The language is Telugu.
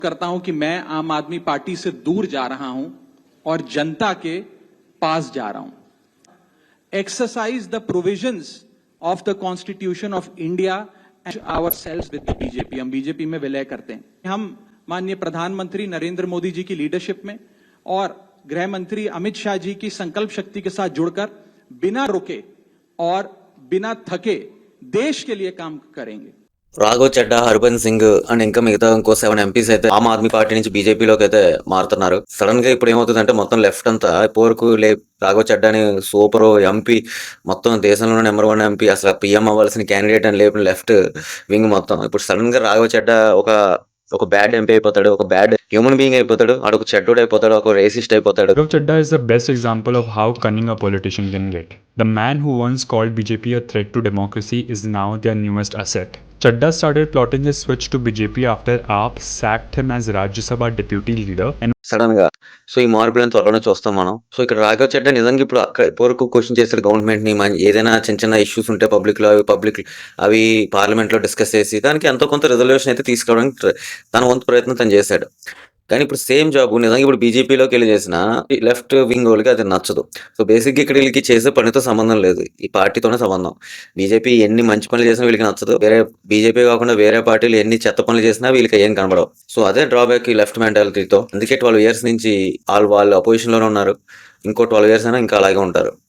करता हूं कि मैं आम आदमी पार्टी से दूर जा रहा हूं और जनता के पास जा रहा हूं। Exercise the provisions of the constitution of India and ourselves with the BJP. हम बीजेपी में विलय करते हैं। हम माननीय प्रधानमंत्री नरेंद्र मोदी जी की लीडरशिप में और गृह मंत्री अमित शाह जी की संकल्प शक्ति के साथ जुड़कर बिना रुके और बिना थके देश के लिए काम करेंगे। రాఘవ్ చెడ్డా, హర్బన్స్ సింగ్ అండ్ ఇంకా మిగతా ఇంకో 7 ఎంపీస్ అయితే ఆమ్ ఆద్మీ పార్టీ నుంచి బీజేపీలోకి అయితే మారుతున్నారు. సడన్ గా ఇప్పుడు ఏమవుతుందంటే మొత్తం లెఫ్ట్ అంతా ఇప్పటివరకు రాఘవ్ చెడ్డా అని సూపర్ ఎంపీ, మొత్తం దేశంలోనే నెంబర్ 1 ఎంపీ, అసలు పీఎం అవ్వాల్సిన క్యాండిడేట్ అని లేపిన లెఫ్ట్ వింగ్ మొత్తం ఇప్పుడు సడన్ గా రాఘవ్ చెడ్డా ఒక బ్యాడ్ ఎంపీ అయిపోతాడు, ఒక బ్యాడ్ హ్యూమన్ బీయింగ్ అయిపోతాడు, ఒక చెడ్డోడు అయిపోతాడు, ఒక రేసిస్ట్ అయిపోతాడు. Raghav Chadda is the best example of how cunning a politician can get. The man who once called BJP a threat to democracy is now their newest asset. Chadda started plotting his switch to BJP after AAP sacked him as Rajya Sabha deputy leader and sudden గా సో ఈ మార్పులను త్వరలోనే చూస్తాం మనం. సో ఇక్కడ రాఘవ్ చెడ్డా నిజంగా ఇప్పుడు ఇప్పటివరకు క్వశ్చన్ చేశారు గవర్నమెంట్ ని. ఏదైనా చిన్న ఇష్యూస్ ఉంటే అవి పార్లమెంట్ లో డిస్కస్ చేసి దానికి ఎంతో కొంత రిజల్యూషన్ అయితే తీసుకోవడానికి తన వంతు ప్రయత్నం తను చేశాడు. కానీ ఇప్పుడు సేమ్ జాబ్ నిజంగా ఇప్పుడు బీజేపీలోకి వెళ్ళి చేసిన లెఫ్ట్ వింగ్ వాళ్ళకి అది నచ్చదు. సో బేసిక్గా ఇక్కడ వీళ్ళకి చేసే పనితో సంబంధం లేదు, ఈ పార్టీతోనే సంబంధం. బీజేపీ ఎన్ని మంచి పనులు చేసినా వీళ్ళకి నచ్చదు. బీజేపీ కాకుండా వేరే పార్టీలు ఎన్ని చెత్త పనులు చేసినా వీళ్ళకి ఏం కనబడవు. సో అదే డ్రాబ్యాక్ ఈ లెఫ్ట్ మెంటాలిటీతో. అందుకే 12 years నుంచి వాళ్ళు అపోజిషన్ లోనే ఉన్నారు. ఇంకో 12 years అయినా ఇంకా అలాగే ఉంటారు.